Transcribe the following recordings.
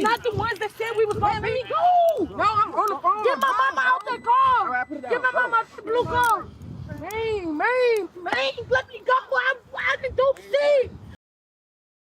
not the ones that said we was going to let me go. No, I'm on the phone. Get my mama out that car. Right, get my mama out the blue car. Man, let me go. I didn't do shit.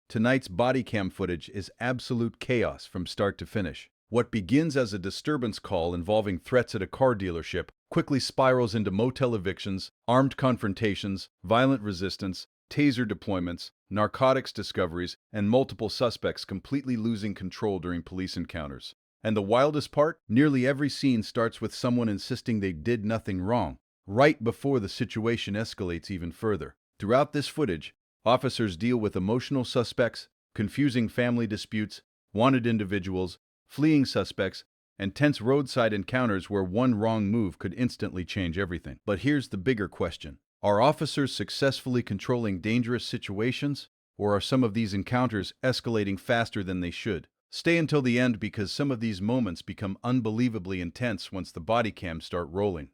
Tonight's body cam footage is absolute chaos from start to finish. What begins as a disturbance call involving threats at a car dealership quickly spirals into motel evictions, armed confrontations, violent resistance, taser deployments, narcotics discoveries, and multiple suspects completely losing control during police encounters. And the wildest part? Nearly every scene starts with someone insisting they did nothing wrong, right before the situation escalates even further. Throughout this footage, officers deal with emotional suspects, confusing family disputes, wanted individuals, fleeing suspects, and tense roadside encounters where one wrong move could instantly change everything. But here's the bigger question. Are officers successfully controlling dangerous situations, or are some of these encounters escalating faster than they should? Stay until the end because some of these moments become unbelievably intense once the body cams start rolling.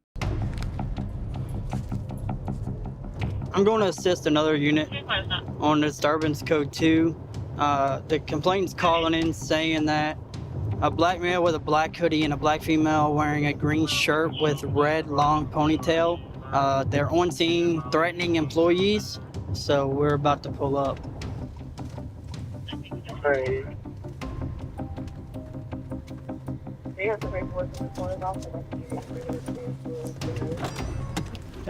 I'm going to assist another unit on disturbance code 2. The complaint's calling in saying that a black male with a black hoodie and a black female wearing a green shirt with red long ponytail. They're on scene threatening employees, so we're about to pull up. Hey. There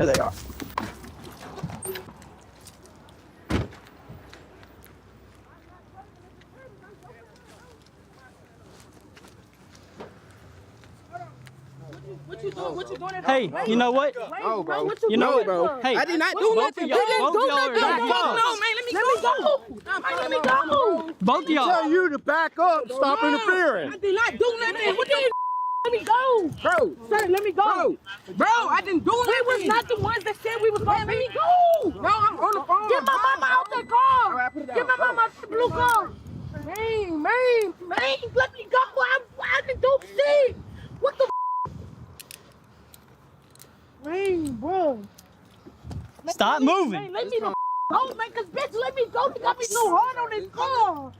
they are. What you doing? Hey, you know what? No, bro. You know what, bro. Hey, I did not do nothing. You didn't both do y'all are nothing. back up. No, man, let me go. Let me go. Both of y'all. Tell you to back up. Stop interfering. I did not do nothing. What did you let me go? Bro. Sir, let me go. Bro, I didn't do nothing. We was not the ones that said we was going to let me go. No, I'm on the phone. Get my mama out that car. Right, put it down. Get my mama out the blue car. Man, let me go. I didn't do shit. What the Man, bro. Stop moving. Man, let me the go, man, cause bitch, let me go. You got me so hard on this car.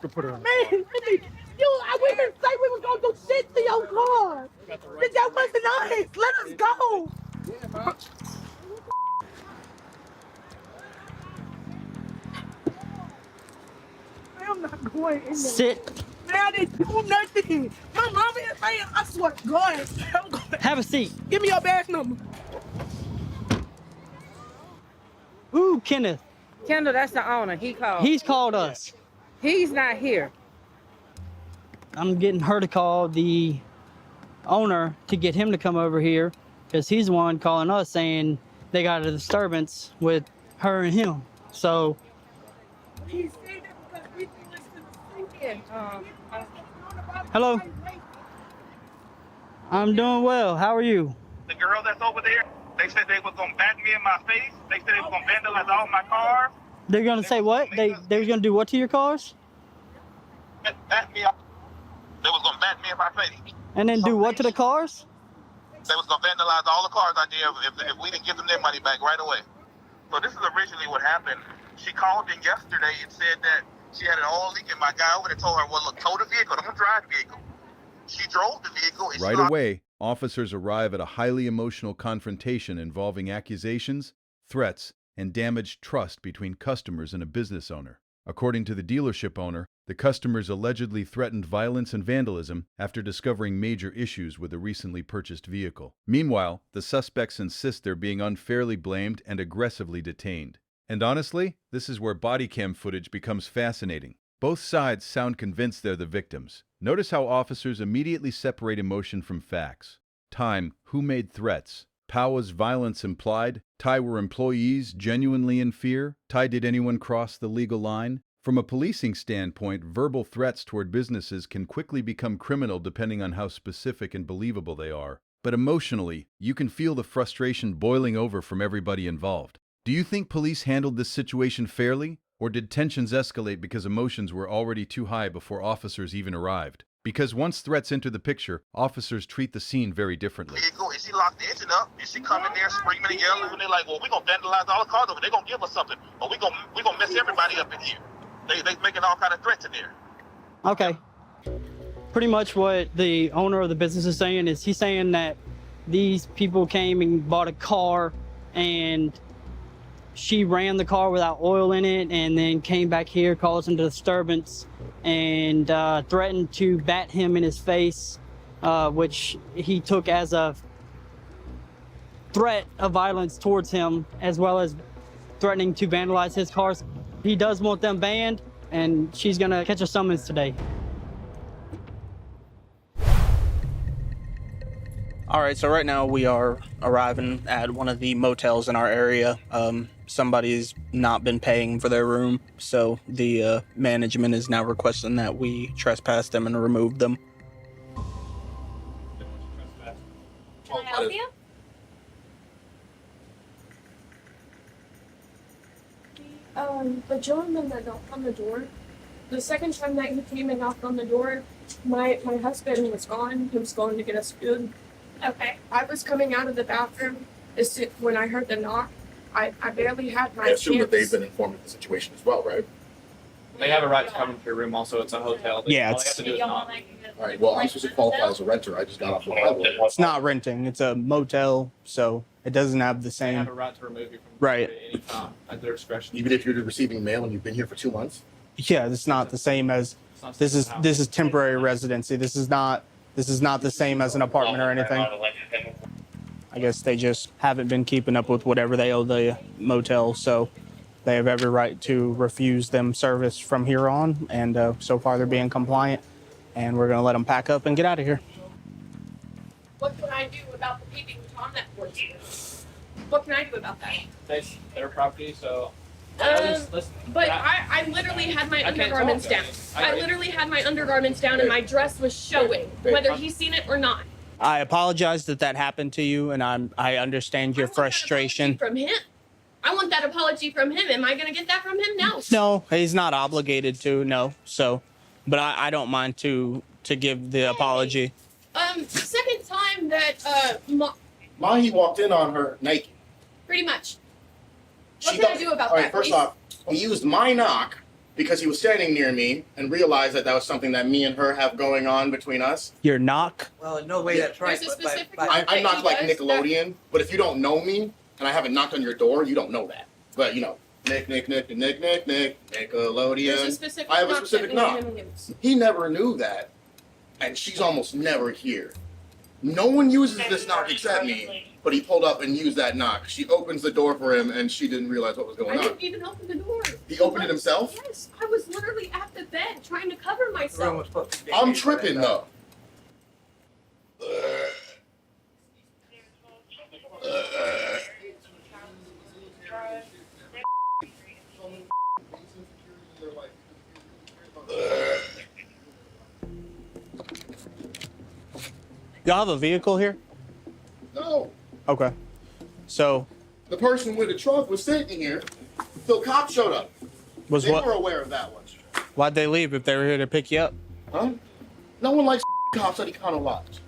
Let's put it on. Man, let me. We didn't say we was gonna do shit to your car. That wasn't us. Let us go. Yeah, bro. Man, I'm not going in there. Sit. Man, I didn't do nothing. My mama is saying, I swear to God, I'm going. Have a seat. Give me your badge number. Ooh, Kenneth. Kendall, that's the owner. He called. He's called us. He's not here. I'm getting her to call the owner to get him to come over here because he's the one calling us saying they got a disturbance with her and him. So. He said that because we didn't listen to singing. Hello. I'm doing well. How are you? The girl that's over there, they said they was gonna bat me in my face. They said they was gonna vandalize all my cars. They're gonna say what? They were gonna do what to your cars? Bat me up. They was gonna bat me in my face. And then do what to the cars? They was gonna vandalize all the cars I did if we didn't give them their money back right away. So this is originally what happened. She called in yesterday and said that she had an oil leak, and my guy over there told her, well, look, tow the vehicle. I'm gonna drive the vehicle. She drove the vehicle. And Right away, officers arrive at a highly emotional confrontation involving accusations, threats, and damaged trust between customers and a business owner. According to the dealership owner, the customers allegedly threatened violence and vandalism after discovering major issues with a recently purchased vehicle. Meanwhile, the suspects insist they're being unfairly blamed and aggressively detained. And honestly, this is where body cam footage becomes fascinating. Both sides sound convinced they're the victims. Notice how officers immediately separate emotion from facts. Time, who made threats? Was violence implied? Were employees genuinely in fear? Did anyone cross the legal line? From a policing standpoint, verbal threats toward businesses can quickly become criminal depending on how specific and believable they are. But emotionally, you can feel the frustration boiling over from everybody involved. Do you think police handled this situation fairly? Or did tensions escalate because emotions were already too high before officers even arrived? Because once threats enter the picture, officers treat the scene very differently. And she locked the engine up, and she come in there screaming and yelling, and they're like, well, we're going to vandalize all the cars over. They're going to give us something, or we're gonna mess everybody up in here. They making all kind of threats in there. Okay. Pretty much what the owner of the business is saying is he's saying that these people came and bought a car and she ran the car without oil in it and then came back here, causing disturbance, and threatened to bat him in his face, which he took as a threat of violence towards him, as well as threatening to vandalize his cars. He does want them banned, and she's gonna catch a summons today. All right, so right now we are arriving at one of the motels in our area. Somebody's not been paying for their room, so the management is now requesting that we trespass them and remove them. Can I help you? The gentleman that knocked on the door, the second time that he came and knocked on the door, my husband was gone. He was going to get us food. Okay. I was coming out of the bathroom when I heard the knock. I barely had my I assume chance. that they've been informed of the situation as well, right? They have a right to come into your room. Also, it's a hotel. Yeah, all they have to do is knock. All right, well, I'm supposed to qualify as a renter. I just got off the level. It's not renting, it's a motel, so it doesn't have the They have same. a right to remove you from Right. at any time at their discretion. Even if you're receiving mail and you've been here for 2 months? Yeah, it's not the same as It's not this something is temporary residency. This is not the same as an apartment or anything. I guess they just haven't been keeping up with whatever they owe the motel, so they have every right to refuse them service from here on. And so far, they're being compliant, and we're gonna let them pack up and get out of here. What can I do about the peeping Tom that was here? What can I do about that? It's their property, so. Listen, But I literally had my I can't undergarments talk, down. I- I literally had my undergarments down and my dress was showing, whether he's seen it or not. I apologize that happened to you, and I understand your I want that apology frustration. from him. I want that apology from him. Am I gonna get that from him? No. No, he's not obligated to. No, so, but I don't mind to give the apology. Second time that Mahi walked in on her naked. pretty much. What can I do about All right, that? first please? off, he used my knock because he was standing near me and realized that was something that me and her have going on between us. Your knock. Well, in no way that's right. There's a but- specific but- knock. I'm not he like does that- Nickelodeon, but if you don't know me and I haven't knocked on your door, you don't know that. But you know, Nickelodeon. There's a specific I have a knock specific that me and knock. him use. He never knew that, and she's almost never here. No one uses this knock except me, but he pulled up and used that knock. She opens the door for him, and she didn't realize what was I going on. didn't even open the door. He opened it himself? Yes, I was literally at the bed trying to cover The room myself. was supposed to be I'm vacated tripping right now. though. Y'all have a vehicle here? No, Okay. So the person with the truck was sitting here till cops showed up. was They what? were aware of that one. Why'd they leave if they were here to pick you up? Huh? No one likes cops at Econo Lodge.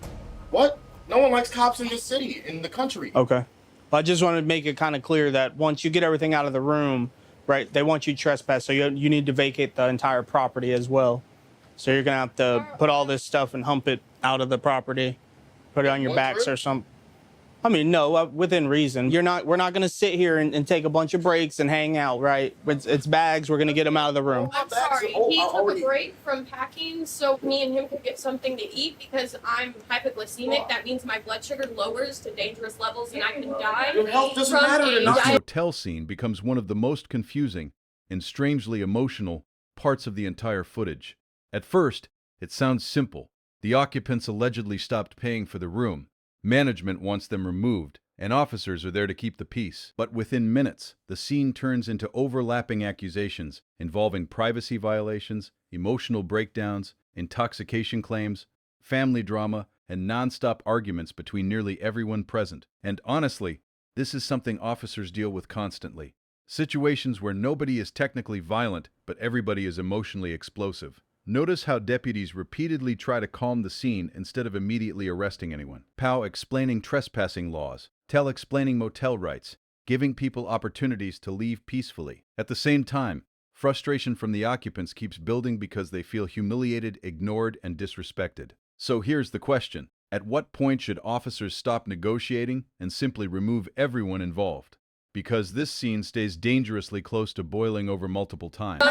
What? No one likes cops in this city, in the country. Okay. Well, I just wanted to make it kind of clear that once you get everything out of the room, right, they want you to trespass, so you need to vacate the entire property as well. So you're gonna have to put all this stuff and hump it out of the property, put it on your One backs trip? or something. I mean, no, within reason. We're not gonna sit here and take a bunch of breaks and hang out, right? It's bags. We're gonna get them out of the room. I'm Back sorry. to- oh, He I took already- a break from packing so me and him could get something to eat because I'm hypoglycemic. That means my blood sugar lowers to dangerous levels and I can die. Your health doesn't from matter to a not- The di- hotel scene becomes one of the most confusing and strangely emotional parts of the entire footage. At first, it sounds simple. The occupants allegedly stopped paying for the room. Management wants them removed, and officers are there to keep the peace. But within minutes, the scene turns into overlapping accusations involving privacy violations, emotional breakdowns, intoxication claims, family drama, and nonstop arguments between nearly everyone present. And honestly, this is something officers deal with constantly. Situations where nobody is technically violent, but everybody is emotionally explosive. Notice how deputies repeatedly try to calm the scene instead of immediately arresting anyone. Pow explaining trespassing laws, Tell explaining motel rights, giving people opportunities to leave peacefully. At the same time, Frustration from the occupants keeps building because they feel humiliated, ignored, and disrespected. So here's the question. At what point should officers stop negotiating and simply remove everyone involved? Because this scene stays dangerously close to boiling over multiple times.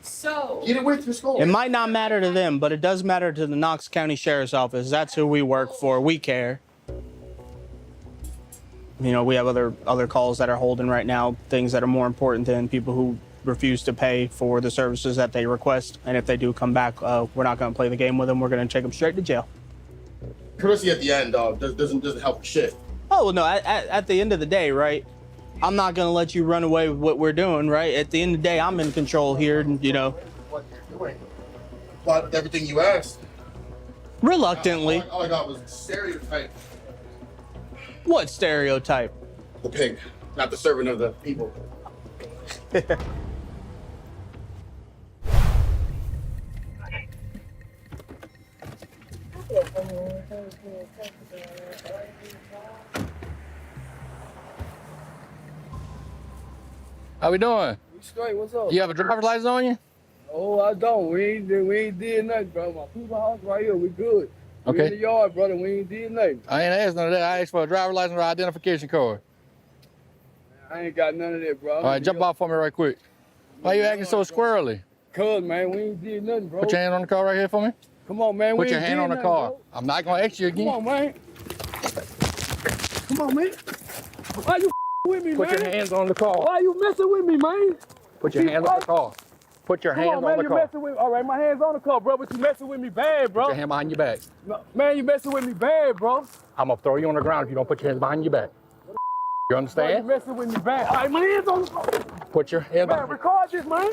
So Get it with your skull. It might not matter to them, but it does matter to the Knox County Sheriff's Office. That's who we work for. We care. You know, we have other calls that are holding right now, things that are more important than people who refuse to pay for the services that they request. And if they do come back, we're not going to play the game with them. We're going to take them straight to jail. Courtesy at the end, dog, doesn't help shit. Oh, well, no, at the end of the day, right? I'm not going to let you run away with what we're doing, right? At the end of the day, I'm in control here, and, you know. What you're doing. But everything you asked. Reluctantly. All I got was stereotype. What stereotype? The pig, not the servant of the people. How we doing? We straight, what's up? You have a driver's license on you? Oh, I don't. We ain't did nothing, bro. My people house right here, we good. We Okay. in the yard, brother, we ain't did nothing. I ain't asked none of that. I asked for a driver's license or identification card. I ain't got none of that, bro. All right, jump off for me right quick. Why you acting so squirrely? Cuz, man, we ain't did nothing, bro. Put your hand on the car right here for me. Come on, man. Put we your ain't hand did on the nothing, car. bro. I'm not gonna ask you again. Come on, man. Come on, man. Why you with me, Put man? your hands on the car. Why you messing with me, man? Put your hands on the car. Put your Come hands on, man, on the you car. messing with me. All right, my hand's on the car, bro, but you messing with me bad, bro. Put your hand behind your back. No, man, you messing with me bad, bro. I'm gonna throw you on the ground if you don't put your hands behind your back. You Bro, you understand? messing with me bad. All right, my hand's on the car. Put your hands Man, behind. record this, man.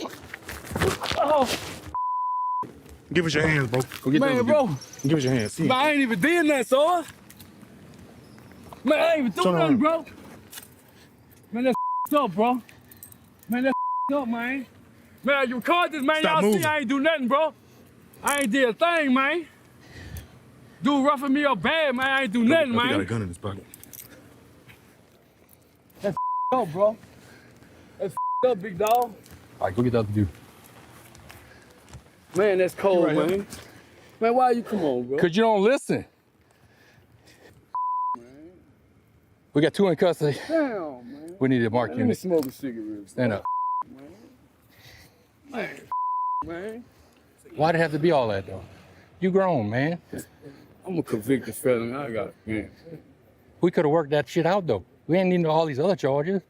Oh, Give us your hands, bro. Go get man, those. bro. Give us your hands. See. Man, I ain't even did nothing, son. Man, I ain't even Show doing nothing, them. bro. Man, that's up, bro. Man, that's up, man. Man, you record this, man. Stop Y'all moving. see I ain't do nothing, bro. I ain't did a thing, man. Dude roughing me up bad, man. I ain't do nothing, I think I got a man. gun in his pocket. That's up, bro. That's up, big dog. All right, go get the other dude. Man, that's cold, right man. here. Man, why you come on, bro? Cause you don't listen. We got two in custody. Damn, man. We need to mark Let you. me smoke a cigarette. Stand up. Man, Why'd it have to be all that though? You grown, man. I'm a convicted felon. I got it, man. We could have worked that shit out though. We ain't need all these other charges.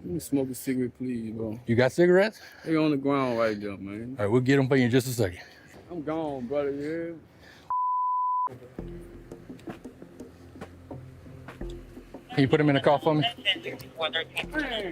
Let me smoke a cigarette, please, bro. You got cigarettes? They on the ground right there, man. All right, we'll get them for you in just a second. I'm gone, brother, yeah. Can you put them in the car for me?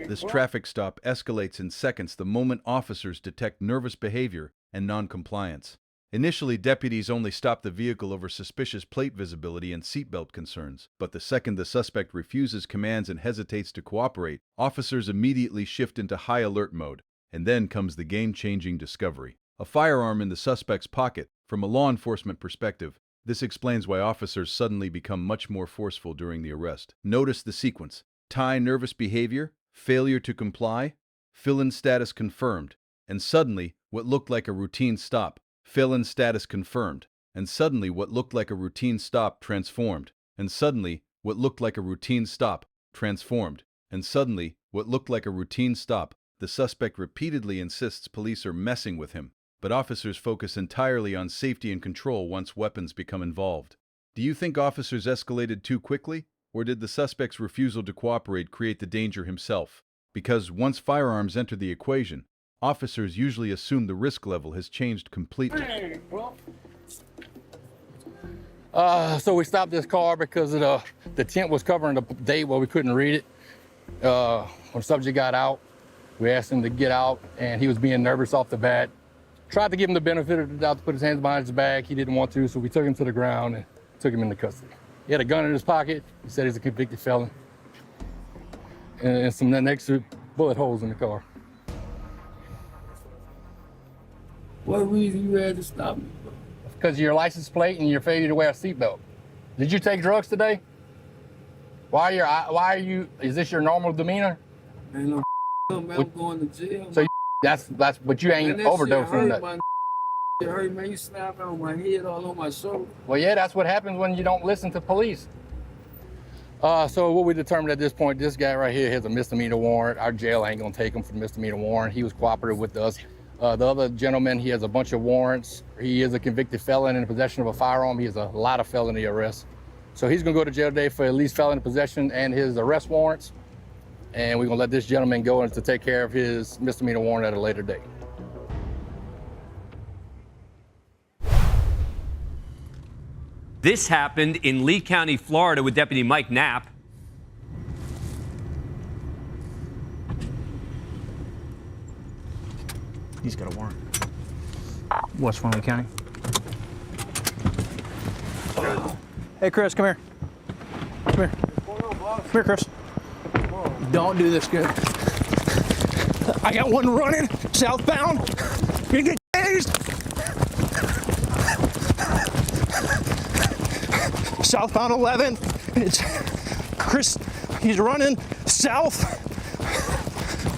This traffic stop escalates in seconds the moment officers detect nervous behavior and non-compliance. Initially, deputies only stop the vehicle over suspicious plate visibility and seatbelt concerns, but the second the suspect refuses commands and hesitates to cooperate, officers immediately shift into high alert mode. And then comes the game-changing discovery: a firearm in the suspect's pocket. From a law enforcement perspective, this explains why officers suddenly become much more forceful during the arrest. Notice the sequence: tie nervous behavior, failure to comply, fill-in status confirmed, and suddenly what looked like a routine stop. Fill-in status confirmed, and suddenly what looked like a routine stop transformed, and suddenly what looked like a routine stop transformed, and suddenly what looked like a routine stop. The suspect repeatedly insists police are messing with him, but officers focus entirely on safety and control once weapons become involved. Do you think officers escalated too quickly, or did the suspect's refusal to cooperate create the danger himself? Because once firearms enter the equation, officers usually assume the risk level has changed completely. Hey, bro. So we stopped this car because of the tent was covering the date where we couldn't read it. When the subject got out, we asked him to get out, and he was being nervous off the bat. Tried to give him the benefit of the doubt to put his hands behind his back. He didn't want to, so we took him to the ground and took him into custody. He had a gun in his pocket. He said he's a convicted felon. And some extra bullet holes in the car. What reason you had to stop me, bro? Because of your license plate and your failure to wear a seatbelt. Did you take drugs today? Why are you, is this your normal demeanor? Ain't no Man, I'm going to jail. So that's but you ain't overdosing nothing. It hurt, man. You snapping on my head, all on my shoulder. Well, yeah, that's what happens when you don't listen to police. So what we determined at this point, this guy right here has a misdemeanor warrant. Our jail ain't gonna take him for the misdemeanor warrant. He was cooperative with us. The other gentleman, he has a bunch of warrants. He is a convicted felon in possession of a firearm. He has a lot of felony arrests. So he's gonna go to jail today for at least felon in possession and his arrest warrants. And we're gonna let this gentleman go to take care of his misdemeanor warrant at a later date. This happened in Lee County, Florida with Deputy Mike Knapp. He's got a warrant. Westmoreland Lee County. Hey, Chris, come here. Come here. Come here, Chris. Don't do this, good. I got one running southbound. You're gonna get tased. Southbound 11. It's Chris. He's running south.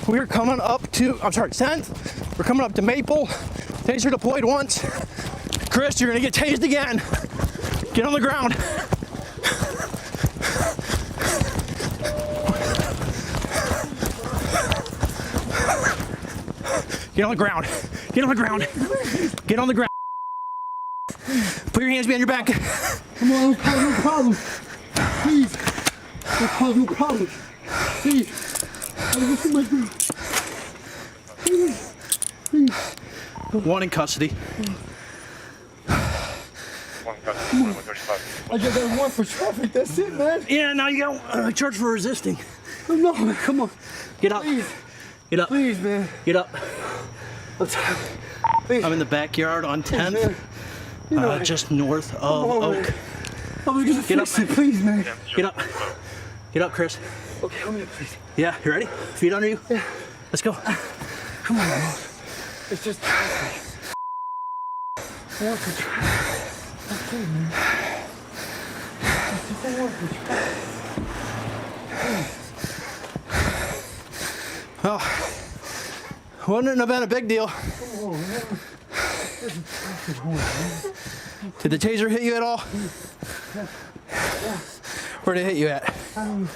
We're coming up to, 10th. We're coming up to Maple. Taser deployed once. Chris, you're gonna get tased again. Get on the ground. Get on the ground. Get on the ground. Get on the ground. Put your hands behind your back. Come on, don't cause no problems. Please. Don't cause no problems. Please. Please. Please. One in custody. I just got one for traffic. That's it, man. Yeah, now you got charged for resisting. No, man. Come on. Get up. Please. Get up. Please, man. Get up. I'm tired. Please. I'm in the backyard on 10th. Man. You know, just north of Oak. I was gonna fix it, please, man. Get up. Get up, Chris. Okay, come here, please. Yeah, you ready? Feet under you? Yeah. Let's go. Come on, man. It's just traffic. I want to try. Okay, man. It's just I want to try. Oh, wouldn't have been a big deal. Come on, man. There's a traffic horn, man. Did the taser hit you at all? Yeah. Where did it hit you at? I don't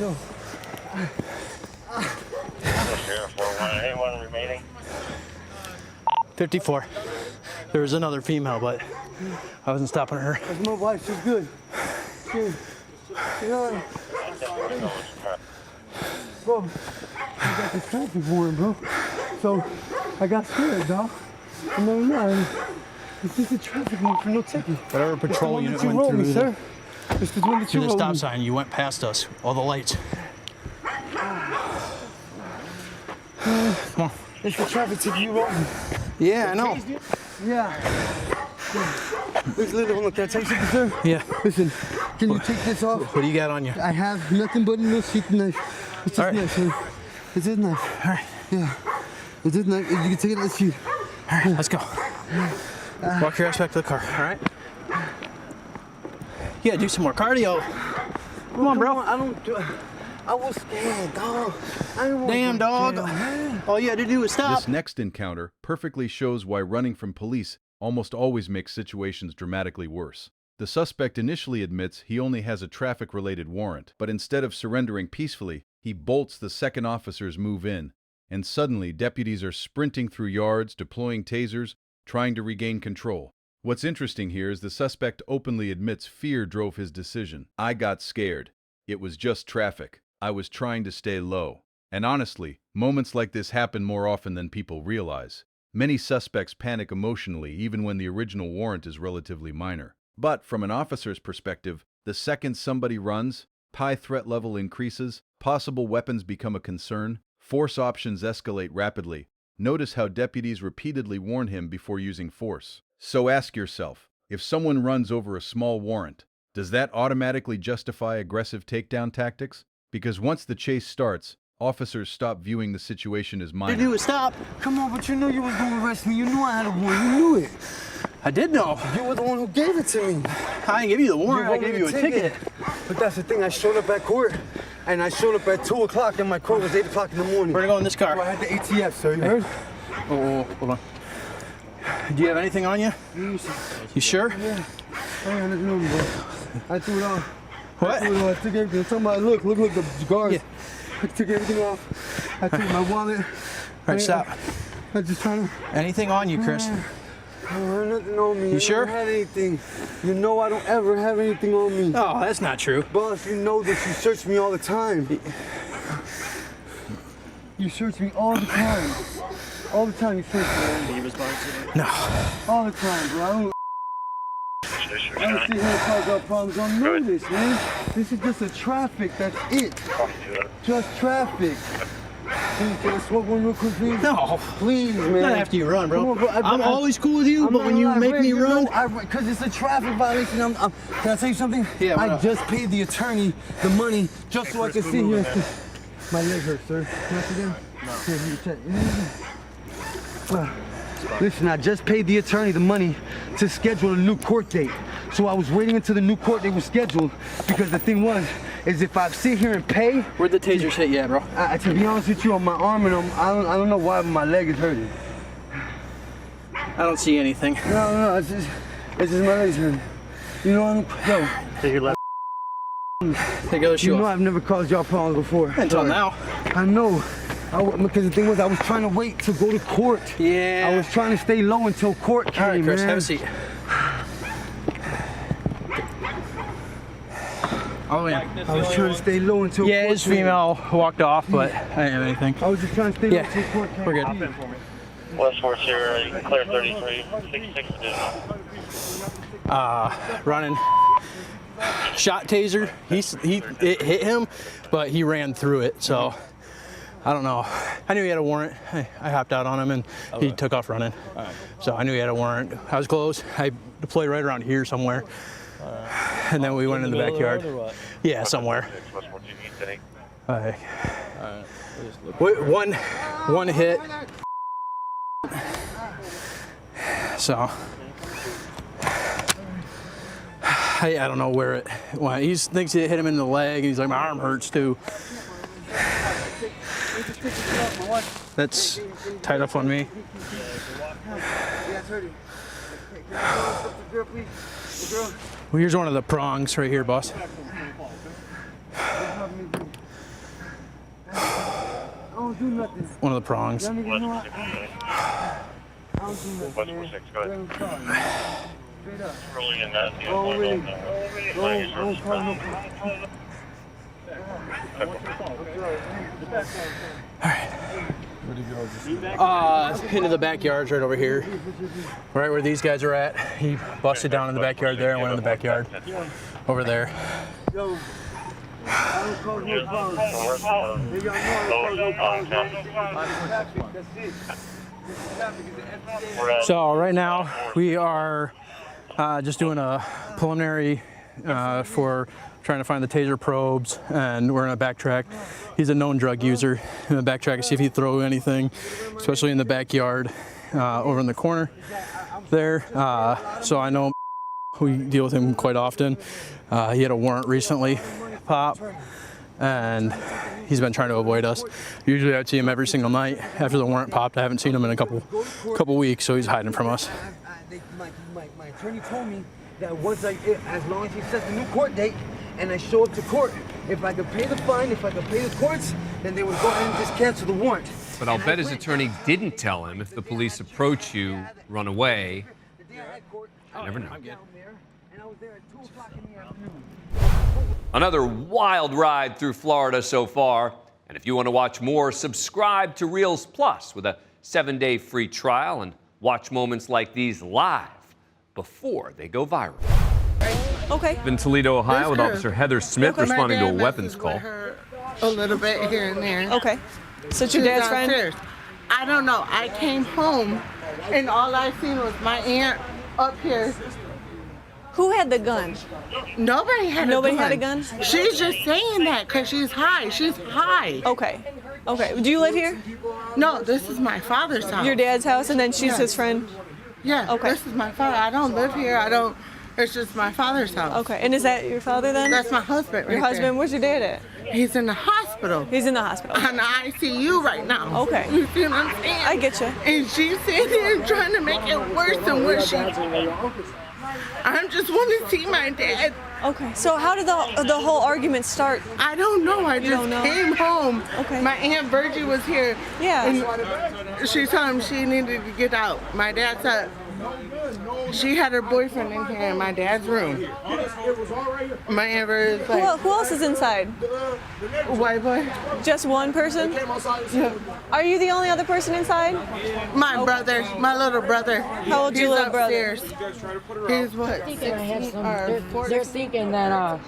know. 54. There was another female, but I wasn't stopping her. That's my wife. She's good. Good. You know, bro, I got the traffic warrant, bro. So I got scared, dog. No. It's just a traffic warrant for no ticket. Whatever patrol unit you went rolled through me, sir. It's the one that to you the rolled stop me. sign, you went past us. All the lights. Come on. It's the traffic ticket you rolled me. Yeah, I know. Yeah. Listen, look, can I take something, sir? Yeah. Listen, can you take this off? What do you got on you? I have nothing but a little sheath knife. It's just knife, sir. It's his knife. All right. Yeah. It's his knife. You can take it, let's shoot. All right, let's go. Walk your ass back to the car, all right? Yeah, do some more cardio. Come on, bro. I don't do it. I was scared, dog. Damn, dog. All you had to do was stop. This next encounter perfectly shows why running from police almost always makes situations dramatically worse. The suspect initially admits he only has a traffic-related warrant, but instead of surrendering peacefully, he bolts the second officer's move in, and suddenly deputies are sprinting through yards, deploying tasers, trying to regain control. What's interesting here is the suspect openly admits fear drove his decision. I got scared. It was just traffic. I was trying to stay low. And honestly, moments like this happen more often than people realize. Many suspects panic emotionally even when the original warrant is relatively minor. But from an officer's perspective, the second somebody runs, high threat level increases, possible weapons become a concern, force options escalate rapidly. Notice how deputies repeatedly warn him before using force. So ask yourself, if someone runs over a small warrant, does that automatically justify aggressive takedown tactics? Because once the chase starts, officers stop viewing the situation as minor. All you had to do was stop. Come on, but you knew you was going to arrest me. You knew I had a warrant. You knew it. I did know. You were the one who gave it to me. I didn't give you the warrant. I gave you a ticket. But that's the thing. I showed up at court, and I showed up at 2 o'clock, and my court was 8 o'clock in the morning. We're gonna go in this car. I had the ATF, sir. You heard? Oh, hold on. Do you have anything on you? You sure? Yeah. I ain't nothing on me, bro. I threw it off. What? I threw it off. I took everything. Somebody, look, the guards. Yeah. I took everything off. I took my wallet. All right, stop. I just trying to. Anything on you, Chris? I don't have nothing on me. You sure? I don't have anything. You know I don't ever have anything on me. Oh, that's not true. Boss, you know this. You search me all the time. You search me all the time. All the time you search me. Did you respond to it? No. All the time, bro. I don't sit here and cause y'all problems. Don't know this, man. This is just a traffic. That's it. Just traffic. Can I smoke one real quick, please? No. Please, man. Not after you run, bro. Come on, bro. I'm always cool with you, but when you make me run... Because it's a traffic violation. Can I tell you something? Yeah, I just paid the attorney the money just so I can sit here and... My leg hurts, sir. Can I sit down? No. Here, you check. Listen, I just paid the attorney the money to schedule a new court date. So I was waiting until the new court date was scheduled because the thing is if I sit here and pay... Where'd the taser hit you at, bro? To be honest with you, on my arm and I don't know why my leg is hurting. I don't see anything. No, it's just my leg's hurting. You know, yo. Take your left. Take the other shoe You know off. I've never caused y'all problems before. Until now. I know. Because the thing was, I was trying to wait to go to court. Yeah. I was trying to stay low until court came, All right, Chris, man. have a seat. Oh, yeah. I was trying to stay low until Yeah, court his came. female walked off, but I didn't have anything. I was just trying to stay low until court came. We're good. West Force here, you can clear 33, 66 additional. Running. Shot taser. It hit him, but he ran through it, so I don't know. I knew he had a warrant. I hopped out on him and he took off running. So I knew he had a warrant. I was close. I deployed right around here somewhere. And then we went in the backyard. Yeah, somewhere. One hit. So I don't know where it went. He thinks it hit him in the leg, and he's like, my arm hurts too. That's tied up on me. Well, here's one of the prongs right here, boss. One of the prongs. Into the backyards right over here. Right where these guys are at. He busted down in the backyard there and went in the backyard. Over there. So right now we are just doing a preliminary for trying to find the taser probes, and we're gonna backtrack. He's a known drug user. I'm gonna backtrack and see if he throw anything, especially in the backyard over in the corner there. So I know we deal with him quite often. He had a warrant recently pop, and he's been trying to avoid us. Usually I'd see him every single night. After the warrant popped, I haven't seen him in a couple weeks, so he's hiding from us. My attorney told me that as long as he sets the new court date and I show up to court, if I could pay the fine, if I could pay the courts, then they would go ahead and just cancel the warrant. But I'll bet his attorney didn't tell him if the police approach you, run away. You never know. Another wild ride through Florida so far. And if you want to watch more, subscribe to Reels Plus with a 7-day free trial and watch moments like these live before they go viral. Okay. In Toledo, Ohio, with Officer Heather Smith responding to a weapons call. A little bit here and there. Okay. So it's your dad's friend? I don't know. I came home and all I seen was my aunt up here. Who had the gun? Nobody had a gun. Nobody had a gun? She's just saying that because she's high. She's high. Okay. Okay. Do you live here? No, this is my father's house. Your dad's house, and then she's his friend? Yeah. Okay. This is my father. I don't live here. It's just my father's house. Okay. And is that your father then? That's my husband. Your right husband? there. Where's your dad at? He's in the hospital. He's in the hospital. On the ICU right now. Okay. You see what I'm saying? I get you. And she's sitting here trying to make it worse than what she. I just want to see my dad. Okay. So how did the whole argument start? I don't know. I You don't know? came home. Okay. My Aunt Virgie was here. Yeah. And she told him she needed to get out. My dad said she had her boyfriend in here in my dad's room. My Aunt Virgie was like, Who else is inside? white boy. Just one person? Yeah. Are you the only other person inside? My brother, my little brother. How old's He's your little brother? upstairs. He's what? 16 or 14? They're thinking that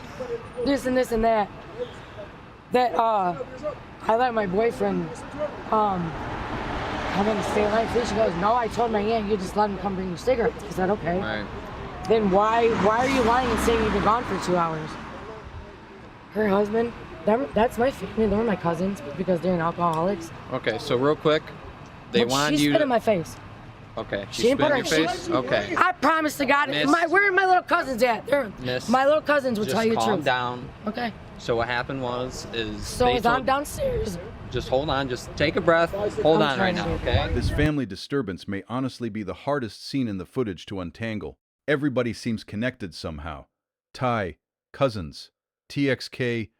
this and this and that. That I let my boyfriend come in and stay the night. She goes, no, I told my aunt you just let him come bring you cigarettes. I said, okay. Right. Then why are you lying and saying you've been gone for 2 hours? Her husband, that's my family. They're my cousins because they're alcoholics. Okay, so real quick, they wanted she you spit to... in my face. Okay, She she didn't spit put in her- your face? Okay. I promise to God, Miss- where are my little cousins at? Miss, My little cousins will just tell you the calm truth. down. Okay. So what happened is So they as I'm told... downstairs. Just hold on, just take a breath. Hold on right now, okay? This family disturbance may honestly be the hardest scene in the footage to untangle. Everybody seems connected somehow. Ty, cousins, TXK,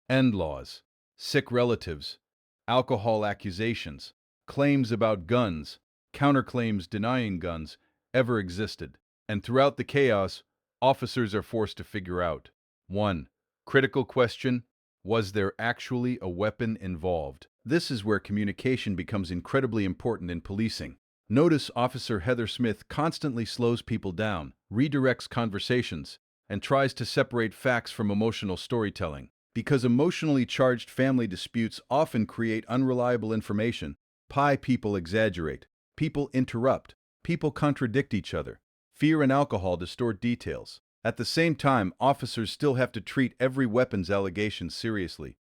in-laws, sick relatives, alcohol accusations, claims about guns, counterclaims denying guns ever existed. And throughout the chaos, officers are forced to figure out. 1. Critical question: was there actually a weapon involved? This is where communication becomes incredibly important in policing. Notice Officer Heather Smith constantly slows people down, redirects conversations, and tries to separate facts from emotional storytelling. Because emotionally charged family disputes often create unreliable information, people exaggerate, people interrupt, people contradict each other. Fear and alcohol distort details. At the same time, officers still have to treat every weapons allegation seriously.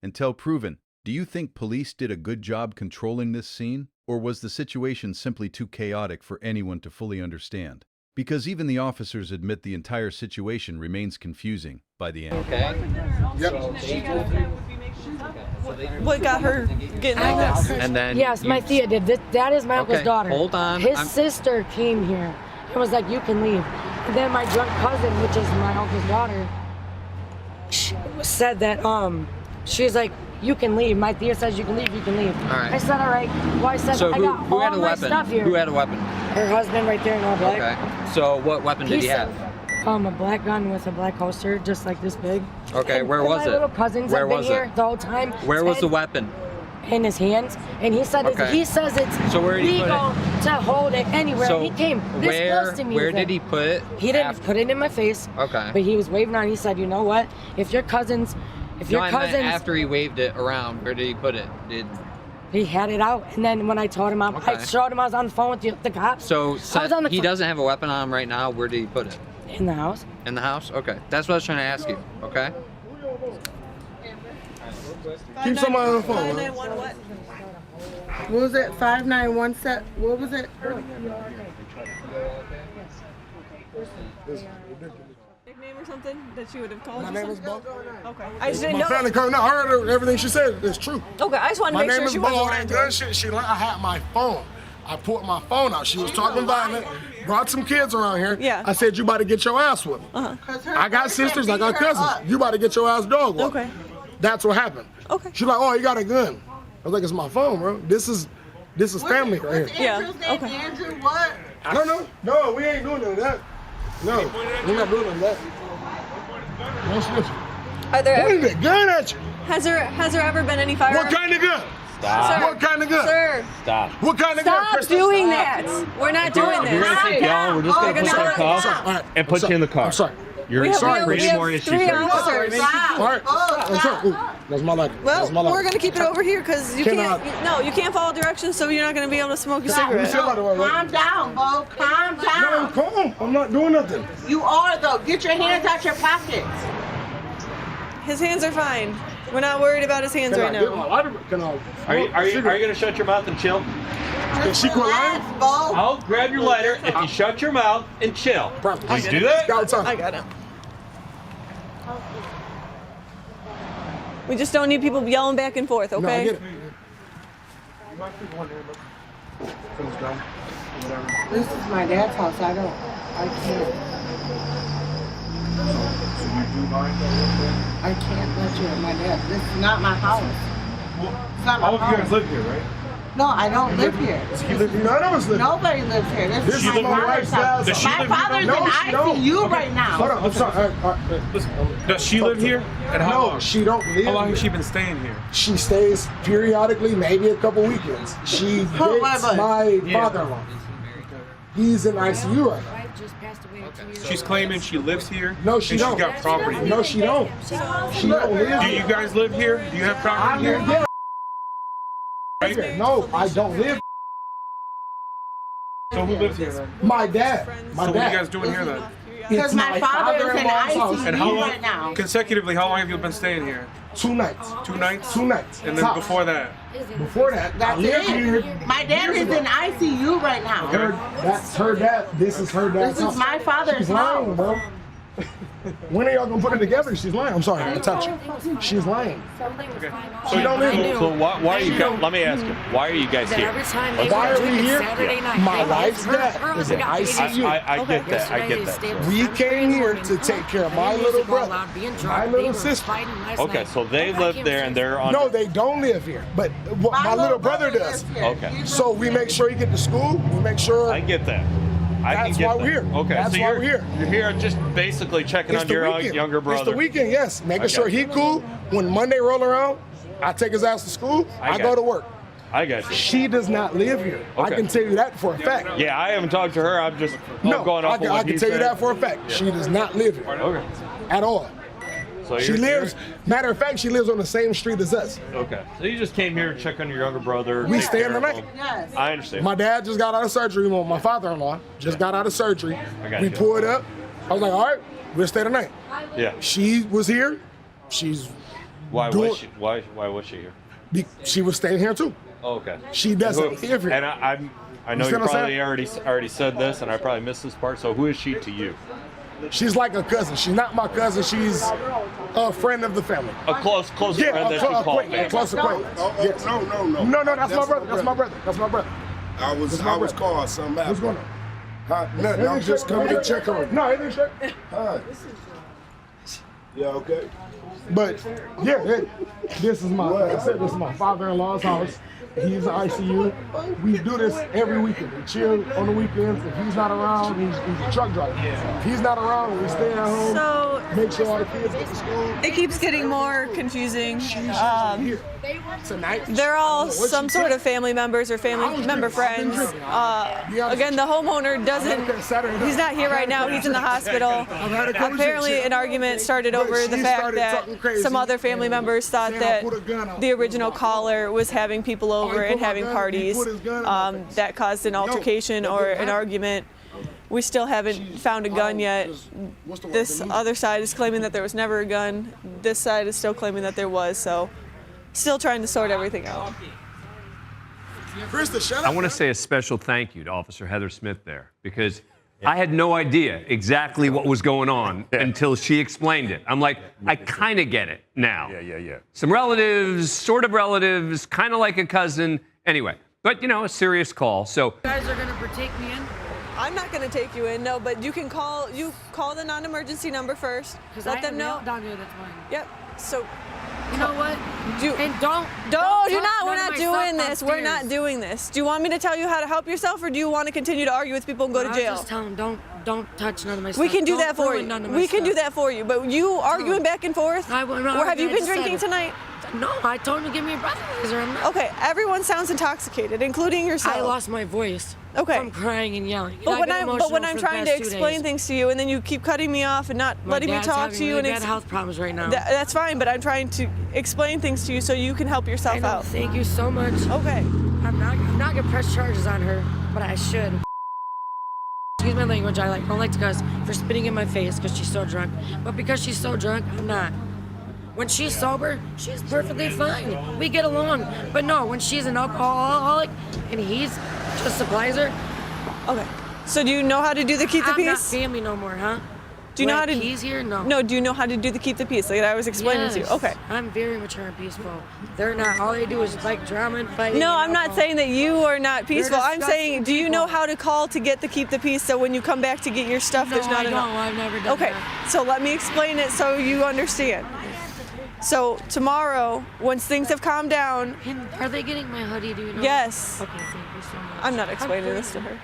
Until proven, do you think police did a good job controlling this scene? Or was the situation simply too chaotic for anyone to fully understand? Because even the officers admit the entire situation remains confusing by the end. Okay. What got her getting like this? And then Yes, my Thea did. That is my uncle's Okay, daughter. hold on. His sister came here and was like, you can leave. And then my drunk cousin, which is my uncle's daughter, said that she's like, you can leave. My Thea says you can leave, you can leave. All right. I said, all right. Well, I said, So I who got had all a my weapon? stuff here. Who had a weapon? Her husband right there in all black. Okay. So what weapon did he have? A black gun with a black holster, just like this big. Okay, where was my it? little cousins Where have been was here it? the whole time. Where was the Ted weapon? in his hands, and he said Okay. he says it's So where did he put legal it? to hold it anywhere. So He came this close to me. where with did it. he put it? He didn't put it in my face. Okay. But he was waving on. He said, "You know what? If your cousins, No, I meant after he waved it around, where did he put it? he had it out." And then when I told him, I Okay. showed him I was on the phone with the cops. So I was on the he phone- doesn't have a weapon on him right now. Where did he put it? in the house. In the house? Okay. That's what I was trying to ask you. Okay. Keep somebody on the phone. What was it? 591 set. What was it? Nickname or something that you would have called My you name is something? Bo. Okay. I just didn't My know. family come. No, I heard everything she said. It's true. Okay, I just wanted to My make name sure is she Bo. wasn't All lying that to gun us. shit. I had my phone. I pulled my phone out. She was talking violent. Brought some kids around here. Yeah. I said, you about to get your ass whipped. I got sisters. I got cousins. You about to get your ass dog whipped. Okay. That's what happened. Okay. She's like, oh, you got a gun. I was like, it's my phone, bro. This is family right here. Yeah. Okay. Andrew, what? I don't know. No, we ain't doing none of that. No, we're not doing none of that. No, she Are there? pointed that gun at you. Has there ever been any fire? What kind of gun? Sir, What kind of gun? Sir, Stop. What kind of gun? stop Kristen? doing that. We're not doing this. We're gonna take y'all. We're just gonna We're put you in gonna- cuffs All right, and put you in the car. I'm sorry. You're We have creating more issues for three yourself. officers. All right. I'm sorry. Ooh, that's my life. Well, That's my life. we're gonna keep it over here because you Cannot. can't. No, you can't follow directions, so you're not gonna be able to smoke a You cigarette. feel like the way, right? Calm down, Bo. Calm No, down. calm. I'm not doing nothing. You are though. Get your hands out your pockets. His hands are fine. We're not worried about his hands right now. Are you gonna shut your mouth and chill? Can she quit lying? I'll grab your lighter if you shut your mouth and chill. Please do that. I got it. We just don't need people yelling back and forth, okay? No, I get it. This is my dad's house. I can't. I can't let you at my dad. This is not my house. It's not my All of you guys house. live here, right? No, I don't live here. None of us live here. Nobody lives here. This is my father's house. Does she My live father's here? in No, she don't. ICU right now. Hold on, I'm sorry. Listen, does she live here? And how long? She don't live. How long has she been staying here? She stays periodically, maybe a couple weekends. She dates my father-in-law. He's in ICU right now. She's claiming she lives here. No, she and don't. She's got property. No, she don't. She don't live Do here. you guys live here? Do you have property here? Yeah. No, I don't live. So who lives here then? My dad. My So dad. what are you guys doing here then? Because my father is in ICU And how long, right now. consecutively, how long have you been staying here? 2 nights. 2 nights? 2 nights. And then Tops. before that? Before that, I That's lived here. it. My dad is in ICU right now. That's her dad. This is her dad's This is house. my father's She's lying, house. bro. When are y'all gonna put it together? She's lying. I'm sorry, I touched her. She's lying. Okay. She don't live here. So why are you guys, let me ask you, why are you guys here? Why are we here? My wife's dad is in ICU. I get that, I get that. We came here to take care of my little brother, my little sister. Okay, so they live there and they're on. No, they don't live here, but what my little brother does. Okay. So we make sure he get to school. We make sure. I get that. I can That's get why that. we're here. Okay, That's so why you're we're here. You're here just basically checking It's on the your weekend. younger brother. It's the weekend, yes. Making sure he cool. When Monday roll around, I take his ass to school. I go to work. I got you. She does not live here. I Okay. can tell you that for a fact. Yeah, I haven't talked to her. I'm just going off of what I can he tell you said. that for a fact. She does not live here. Okay. At all. So She lives, matter of fact, she lives on the same street as us. Okay. So you just came here to check on your younger brother. We take staying care of the night. him. Yes. I understand. My dad just got out of surgery. Well, my father-in-law just got out of surgery. I got We you. pulled up. I was like, all right, we'll stay the night. Yeah. She was here. She's Why doing- was she? Why was she here? she was staying here too. Oh, okay. She doesn't live here. And I know You you see what I'm probably saying? already said this, and I probably missed this part. So who is she to you? She's like a cousin. She's not my cousin. She's a friend of the family. A close friend that you call family. Close acquaintance. Yes. No. No, that's my brother. That's my brother. That's my brother. I was called something What's going on? Huh? Nothing. I'm just coming to check on you. No, everything's straight. Hi. Yeah, okay. But yeah, this is my. Like I said, this is my father-in-law's house. He's in ICU. We do this every weekend. We chill on the weekends. If he's not around, he's a truck driver. If he's not around, we stay at home. So make sure all the kids get to school. it keeps getting more confusing. Tonight, They're all some sort of family members or family member friends. Again, the homeowner doesn't. He's not here right now. He's in the hospital. Apparently, an argument started over the fact that some other family members thought that the original caller was having people over and having parties. That caused an altercation or an argument. We still haven't found a gun yet. This other side is claiming that there was never a gun. This side is still claiming that there was. So, still trying to sort everything out. I want to say a special thank you to Officer Heather Smith there, because I had no idea exactly what was going on until she explained it. I'm like, I kind of get it now. Yeah. Some relatives, sort of relatives, kind of like a cousin. Anyway, but you know, a serious call. So You guys are going to take me in? I'm not going to take you in, no, but you can call the non-emergency number first. Let them know. Down here, that's fine. Yep. So, you know what? We're not doing this. We're not doing this. Do you want me to tell you how to help yourself, or do you want to continue to argue with people and go to jail? Just tell them don't touch none of my stuff. We can do Don't that for ruin you. none of my We can do stuff. that for you. But you arguing back and forth? Or have you been drinking tonight? No, I told him to give me a breathalyzer. I'm not. Okay, everyone sounds intoxicated, including yourself. I lost my voice. Okay. From crying and yelling. But when I'm emotional for the trying to past 2 explain days. things to you, and then you keep cutting me off and not letting me talk to you, really and bad health problems right now. That's fine. But I'm trying to explain things to you so you can help yourself I know, out. Thank you so much. Okay. I'm not gonna press charges on her, but I should. Excuse my language. I don't like to cuss for spitting in my face because she's so drunk. But because she's so drunk, I'm not. When she's sober, she's perfectly fine. We get along. But no, when she's an alcoholic and he's just supplies her. Okay. So do you know how to do the keep the peace? I'm not family no more, huh? Do you know how to? He's here? No. No. Do you know how to do the keep the peace? Like I was explaining to you. Okay. I'm very mature and peaceful. They're not. All they do is like drama and fighting. No, I'm not alcohol. saying that you are not peaceful. I'm disgusting saying, do you know how to call to get the keep the peace? So when you come back to get your stuff, No, there's not I enough. don't. I've never done Okay. that. So let me explain it so you understand. So tomorrow, once things have calmed down. Are they getting my hoodie? Do you know? Yes. Okay. Thank you so much. I'm not explaining this to her.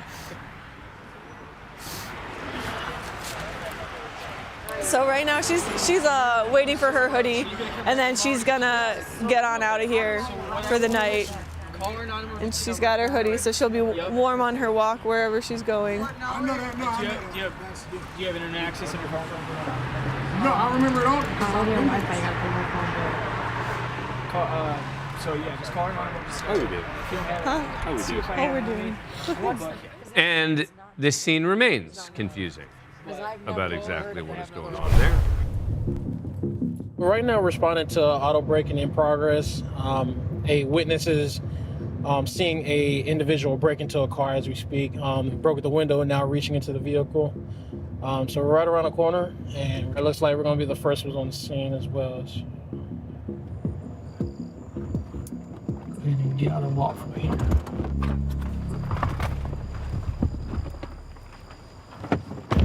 So right now she's waiting for her hoodie, and then she's gonna get on out of here for the night. And she's got her hoodie, so she'll be warm on her walk wherever she's going. Do you have internet access on your phone? No, I remember it all. So yeah, just call her mom. How we doing? How we're doing? And this scene remains confusing about exactly what is going on there. Right now, we're responding to auto braking in progress. A witness is seeing a individual break into a car as we speak. Broke the window and now reaching into the vehicle. So we're right around the corner, and it looks like we're going to be the first ones on the scene as well. Get out and walk from here.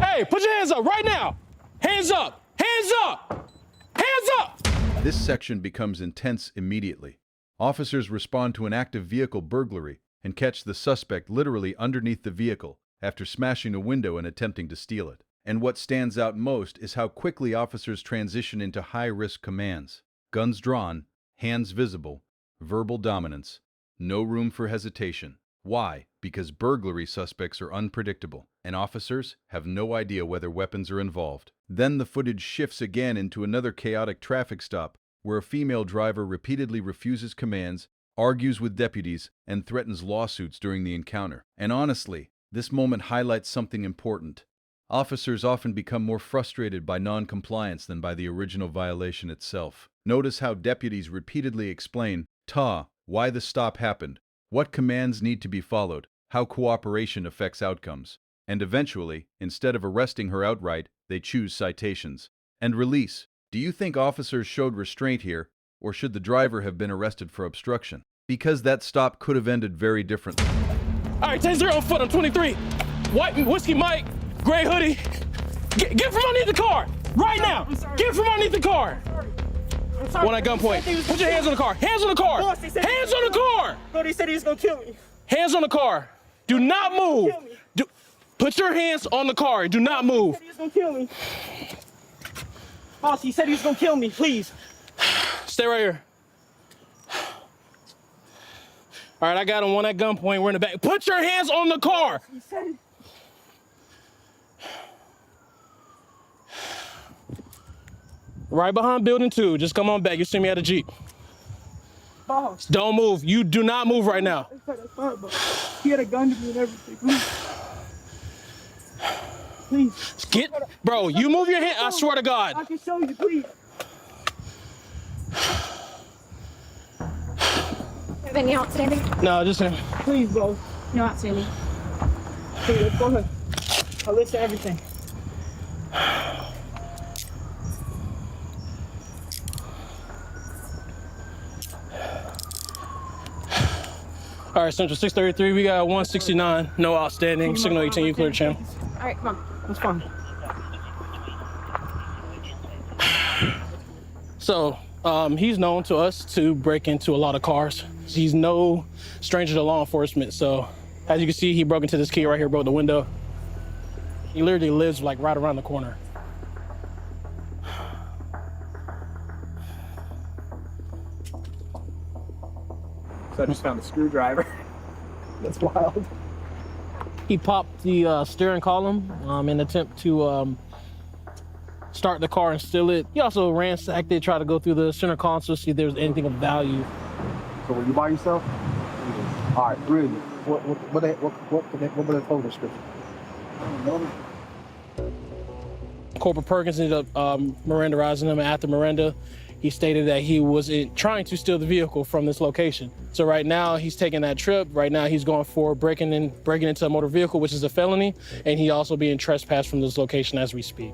Hey, put your hands up right now! Hands up! Hands up! Hands up! This section becomes intense immediately. Officers respond to an active vehicle burglary and catch the suspect literally underneath the vehicle after smashing a window and attempting to steal it. And what stands out most is how quickly officers transition into high-risk commands. Guns drawn, hands visible, verbal dominance, no room for hesitation. Why? Because burglary suspects are unpredictable, and officers have no idea whether weapons are involved. Then the footage shifts again into another chaotic traffic stop, where a female driver repeatedly refuses commands, argues with deputies, and threatens lawsuits during the encounter. And honestly, this moment highlights something important. Officers often become more frustrated by non-compliance than by the original violation itself. Notice how deputies repeatedly explain, why the stop happened, what commands need to be followed, how cooperation affects outcomes. And eventually, instead of arresting her outright, they choose citations. And release. Do you think officers showed restraint here, or should the driver have been arrested for obstruction? Because that stop could have ended very differently. All right, taser on foot on 23. White Whiskey Mike, gray hoodie. Get from underneath the car, right now. Get from underneath the car. One at gunpoint. Put your hands on the car. Hands on the car. Hands on the car. Bro, he said he was gonna kill me. Hands on the car. Do not move. Put your hands on the car. Do not move. He said he was gonna kill me. Boss, he said he was gonna kill me, please. Stay right here. All right, I got him. One at gunpoint. We're in the back. Put your hands on the car. He said it. Right behind building 2. Just come on back. You see me at a Jeep. Boss. Don't move. You do not move right now. He had a gun to me and everything. Please. Get, bro, you move your hand. I swear to God. I can show you, please. Any outstanding? No, just him. Please, bro. No outstanding. Please, let's go ahead. I'll listen to everything. All right, Central 633, we got 169, no outstanding. Signal 18, you clear the channel. All right, come on. That's fine. So, he's known to us to break into a lot of cars. He's no stranger to law enforcement. So, as you can see, he broke into this key right here, broke the window. He literally lives like right around the corner. So I just found a screwdriver. That's wild. He popped the steering column in an attempt to start the car and steal it. He also ransacked it, tried to go through the center console, see if there was anything of value. So were you by yourself? All right, really. What were the phone description? Corporal Perkins ended up Mirandaizing him, and after Miranda, he stated that he was trying to steal the vehicle from this location. So right now he's taking that trip. Right now he's going for breaking into a motor vehicle, which is a felony, and he also being trespassed from this location as we speak.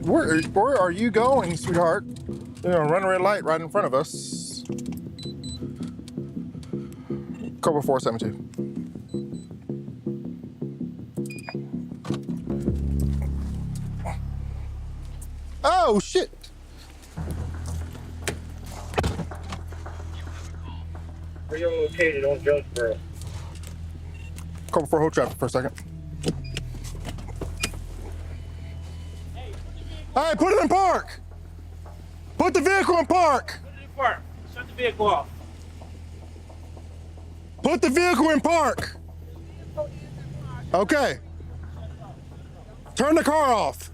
Where are you going, sweetheart? You're gonna run a red light right in front of us. Cobra 472. Oh, shit. Where you're located on Jonesboro. Cobra 4, hold traffic for a second. Hey, put it in park! Put the vehicle in park! Put it in park. Shut the vehicle off. Put the vehicle in park! Okay. Turn the car off.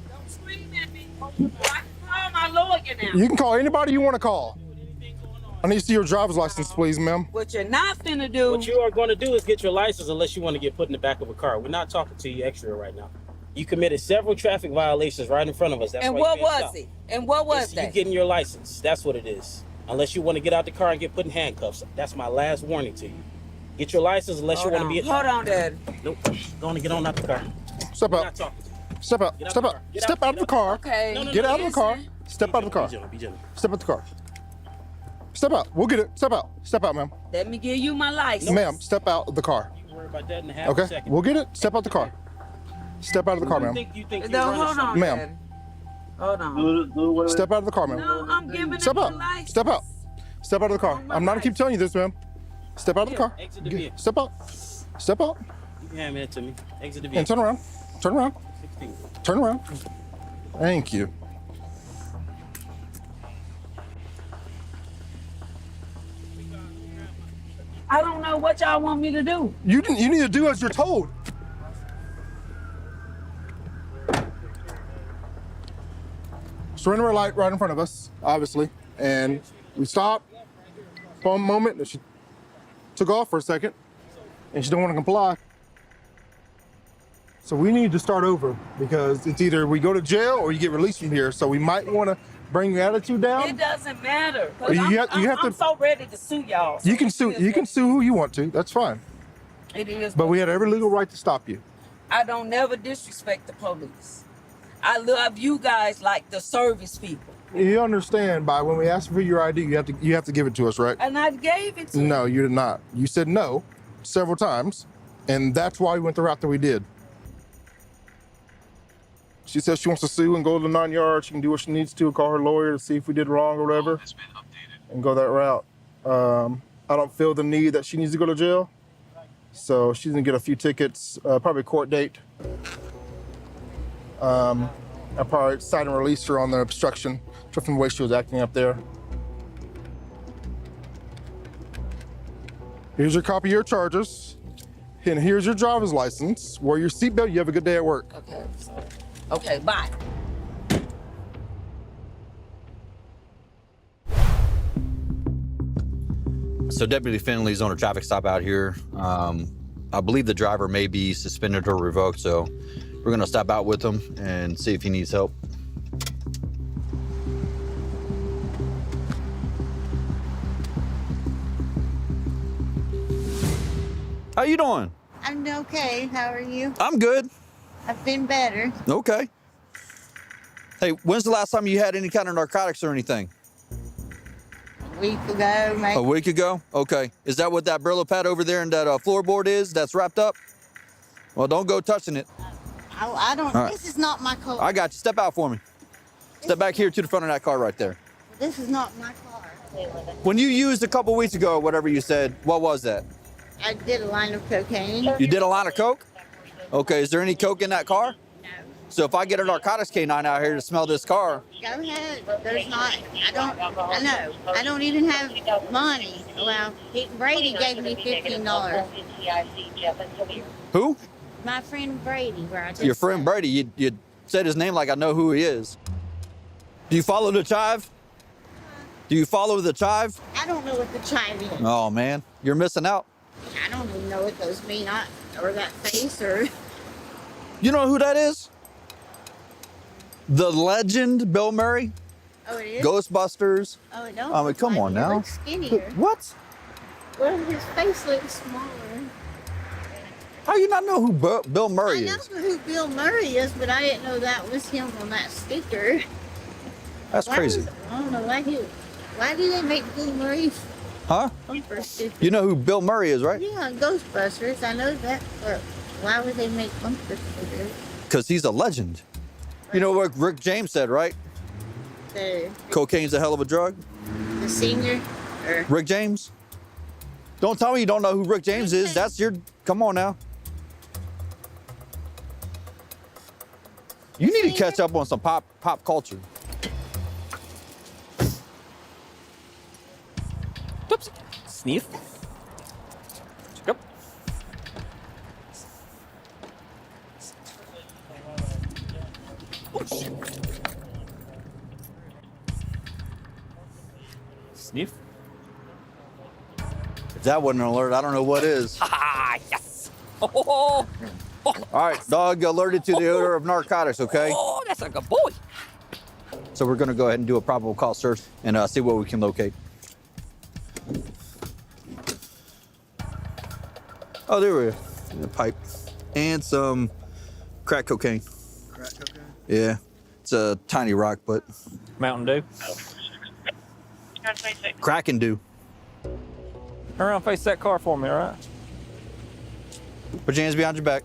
Don't scream at me. I can call my lawyer now. You can call anybody you want to call. I need to see your driver's license, please, ma'am. What you're not finna do. What you are going to do is get your license unless you want to get put in the back of a car. We're not talking to you extra right now. You committed several traffic violations right in front of us. That's And why what you being was stopped. it? And what was You that? getting your license. That's what it is. Unless you want to get out the car and get put in handcuffs. That's my last warning to you. Get your license unless you want to be. Hold on, Dad. Nope. Go on and get on out the car. Step We're out. not talking to you. Step out. Get out Step the out. car. Get Step out. out of the car. Okay. No, Get out of the car. listen. Step out of the car. Be gentle, be gentle. Step out the car. Step out. We'll get it. Step out. Step out, ma'am. Let me give you my license. Ma'am, step out of the car. You worry about that in a half a Okay? second. We'll get it. Step out the car. Step out of the car, ma'am. You think No, you're hold on, Ma'am. Dad. Hold on. Step out of the car, ma'am. No, I'm giving Step him out. my license. Step out. Step out of the car. I'm not gonna keep telling you this, ma'am. Step out of the car. Exit the vehicle. Step out. Step out. You can hand it to me. Exit the And vehicle. turn around. Turn around. 16. Turn around. Thank you. I don't know what y'all want me to do. You need to do as you're told. Surrender a light right in front of us, obviously. And we stopped for a moment, and she took off for a second, and she don't want to comply. So we need to start over because it's either we go to jail or you get released from here. So we might want to bring your attitude down. It doesn't matter. 'Cause You have I'm to- so ready to sue y'all. You can sue. You can sue who you want to. That's fine. It is. But we had every legal right to stop you. I don't never disrespect the police. I love you guys like the service people. You understand by when we ask for your ID, you have to give it to us, right? And I gave it to you. No, you did not. You said no several times, and that's why we went the route that we did. She says she wants to sue and go to the 9 yards. She can do what she needs to, call her lawyer to see if we did wrong or whatever, and go that route. I don't feel the need that she needs to go to jail, so she's gonna get a few tickets, probably a court date. I'll probably cite and release her on the obstruction, just from the way she was acting up there. Here's your copy of your charges, and here's your driver's license. Wear your seatbelt. You have a good day at work. Okay. Okay, bye. So Deputy Finley's on a traffic stop out here. I believe the driver may be suspended or revoked, so we're gonna stop out with him and see if he needs help. How you doing? I'm okay. How are you? I'm good. I've been better. Okay. Hey, when's the last time you had any kind of narcotics or anything? A week ago, maybe. A week ago? Okay. Is that what that Brillo pad over there and that floorboard is that's wrapped up? Well, don't go touching it. I don't. All right. This is not my car. I got you. Step out for me. Step back here to the front of that car right there. This is not my car. When you used a couple weeks ago, whatever you said, what was that? I did a line of cocaine. You did a line of coke? Okay, is there any coke in that car? No. So if I get a narcotics canine out here to smell this car, Go ahead. There's not. I know. I don't even have money. Well, Brady gave me $15. who? My friend Brady, where I just Your friend Brady. You said his name like I know who he is. Do you follow the chive? Do you follow the chive? I don't know what the chive is. Oh man, you're missing out. I don't even know what those mean, or that face, or... You know who that is? The legend Bill Murray? Oh, it is? Ghostbusters. Oh, it don't I mean, look come like on it. now. He looks skinnier. What? Well, his face looks smaller. How you not know who Bill Murray I is? know who Bill Murray is, but I didn't know that was him on that sticker. That's crazy. I don't know why do they make Bill Murray Huh? bumper stickers? You know who Bill Murray is, right? Yeah, Ghostbusters. I know that, but why would they make bumper stickers? Because he's a legend. You know what Rick James said, right? Cocaine's a hell of a drug. The singer? Or Rick James? Don't tell me you don't know who Rick James is. That's your... Come on now. You need to catch up on some pop culture. Oops. Sniff. Check up. Oh, shit. Sniff. If that wasn't an alert, I don't know what is. Ah, yes. Oh. All right, dog alerted to the odor of narcotics, okay? Oh, that's a good boy. So we're gonna go ahead and do a probable cause search and see what we can locate. Oh, there we go. A pipe and some crack cocaine. Crack cocaine? Yeah, it's a tiny rock, but Mountain Dew. crack and do. Turn around, face that car for me, all right? Put your hands behind your back.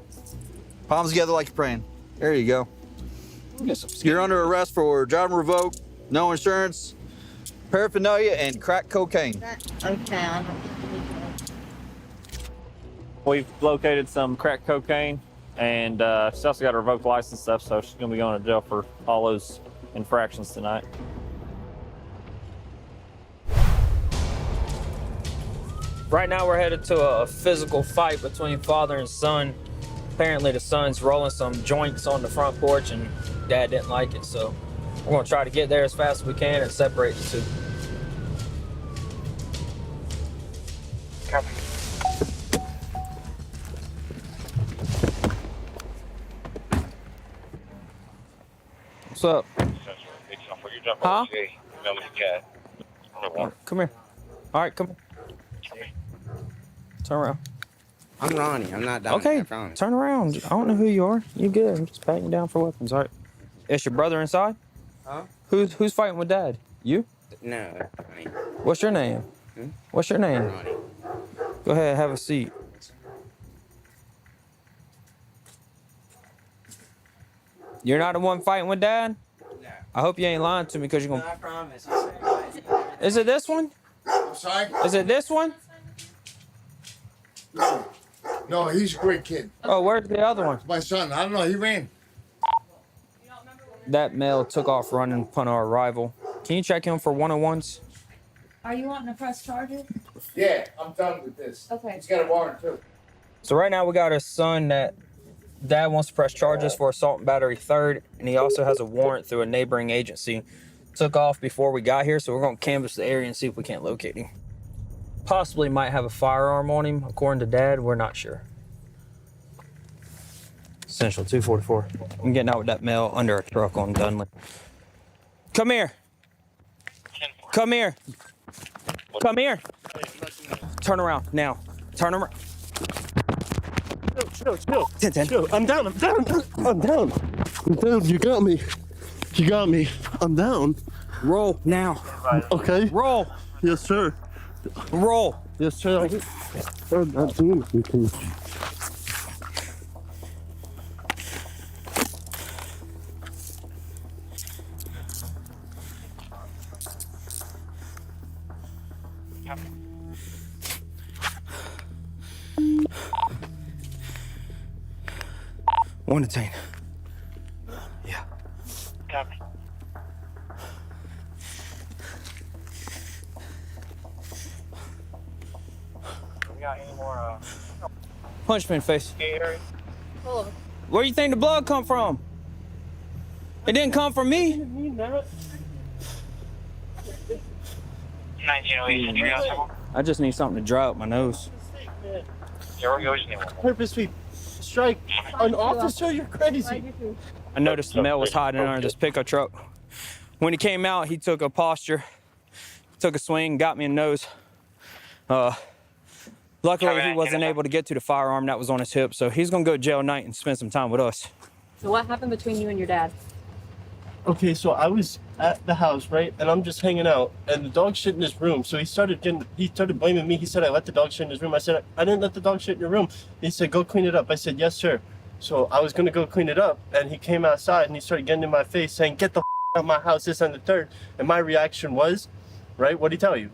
Palms together like you're praying. There you go. You're under arrest for driving revoked, no insurance, paraphernalia, and crack cocaine. okay, We've located some crack cocaine, and she's also got a revoked license stuff, so she's gonna be going to jail for all those infractions tonight. Right now we're headed to a physical fight between father and son. Apparently the son's rolling some joints on the front porch and dad didn't like it, so we're gonna try to get there as fast as we can and separate the two. Copy. What's up? Huh? Come here. All right, come here. Turn around. I'm Ronnie. I'm not Dominic. Okay, I promise. turn around. I don't know who you are. You good? I'm just patting you down for weapons. All right. It's your brother inside? Huh? Who's fighting with dad? You? No, Ronnie. What's your name? Hmm? What's your name? Ronnie. Go ahead, have a seat. You're not the one fighting with dad? No. I hope you ain't lying to me because you're No, gonna. I promise. Is it this one? I'm sorry? Is it this one? No, he's a great kid. Oh, where's the other one? My son, I don't know, he ran. That male took off running upon our arrival. Can you check him for 101s? Are you wanting to press charges? Yeah, I'm done with this. Okay. He's got a warrant too. So right now we got a son that dad wants to press charges for assault and battery third, and he also has a warrant through a neighboring agency. Took off before we got here, so we're gonna canvass the area and see if we can't locate him. Possibly might have a firearm on him, according to dad, we're not sure. Central 244. I'm getting out with that male under a truck on Dunley. Come here. Come here. Come here. Turn around now. Turn around. Chill. 10-10. Chill. I'm down. I'm down. You got me. You got me. I'm down. Roll now. Okay. Roll. Yes, sir. Roll. Yes, sir. I'm not doing anything. One detain. Yeah. Copy. We got any more, Punch me in the face. area? Where do you think the blood come from? It didn't come from me. 1908, I just need something to dry up my nose. Yeah, we're going. Purposely strike an officer? You're crazy. I noticed the male was hiding under this pickup truck. When he came out, he took a posture, took a swing, got me in the nose. Luckily, he wasn't able to get to the firearm that was on his hip, so he's gonna go to jail tonight and spend some time with us. So what happened between you and your dad? Okay, so I was at the house, right? And I'm just hanging out, and the dog shit in his room. So he started blaming me. He said, I let the dog shit in his room. I said, I didn't let the dog shit in your room. He said, go clean it up. I said, yes, sir. So I was gonna go clean it up, and he came outside and he started getting in my face saying, get the out of my house, this and the third. And my reaction was, right, what'd he tell you?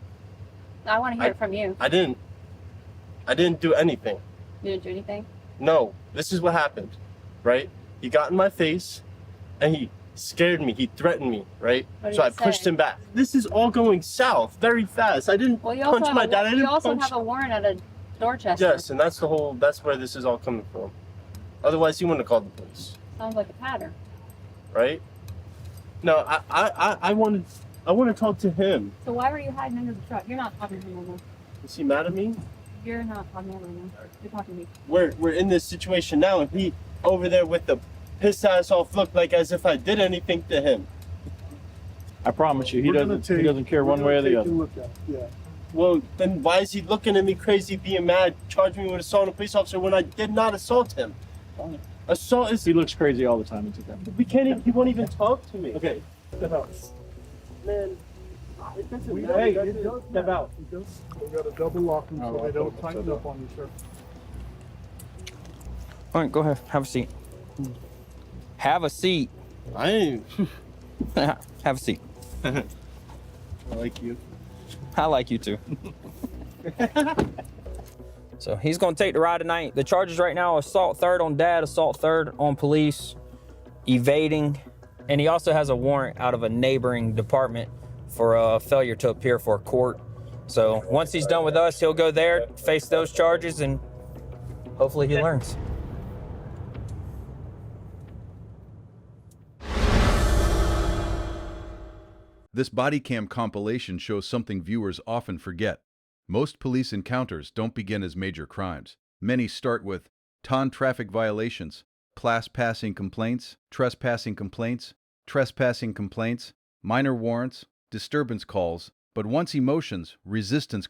I want to hear it from you. I didn't do anything. You didn't do anything? No, this is what happened, right? He got in my face and he scared me. He threatened me, right? So I pushed him back. This is all going south very fast. I didn't punch my dad. You also have a warrant at a Dorchester. Yes, and that's where this is all coming from. Otherwise, he wouldn't have called the police, Sounds like a pattern. right? No, I want to talk to him. So why were you hiding under the truck? You're not talking to him right now. Is he mad at me? You're not talking to him right now. You're talking to me. We're in this situation now, and he over there with the pissed ass off look like as if I did anything to him. I promise you, he doesn't care one way or the other. Yeah. Well, then why is he looking at me crazy, being mad, charging me with assault a police officer when I did not assault him? Assault is. He looks crazy all the time. It's okay. We can't even. He won't even talk to me. Okay. Step out. Man, it doesn't matter. Hey, step out. We got a double lock them so they don't tighten up on you, sir. All right, go ahead. Have a seat. Have a seat. I ain't. Have a seat. I like you. I like you too. So he's gonna take the ride tonight. The charges right now are assault third on dad, assault third on police, evading, and he also has a warrant out of a neighboring department for a failure to appear for a court. So once he's done with us, he'll go there, face those charges, and hopefully he learns. This Bodycam compilation shows something viewers often forget. Most police encounters don't begin as major crimes. Many start with traffic violations, class passing complaints, trespassing complaints, minor warrants, disturbance calls, but once emotions, resistance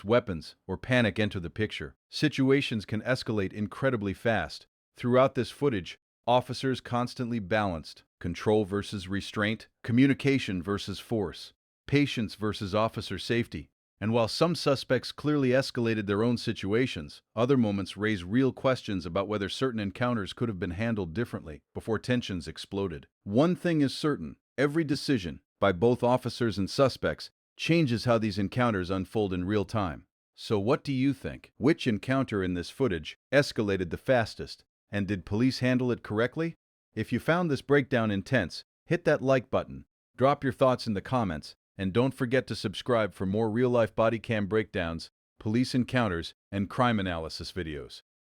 weapons, or panic enter the picture, situations can escalate incredibly fast. Throughout this footage, officers constantly balanced control versus restraint, communication versus force, patience versus officer safety. And while some suspects clearly escalated their own situations, other moments raise real questions about whether certain encounters could have been handled differently before tensions exploded. One thing is certain, every decision by both officers and suspects changes how these encounters unfold in real time. So what do you think? Which encounter in this footage escalated the fastest? And did police handle it correctly? If you found this breakdown intense, hit that like button, drop your thoughts in the comments, and don't forget to subscribe for more real-life body cam breakdowns, police encounters, and crime analysis videos.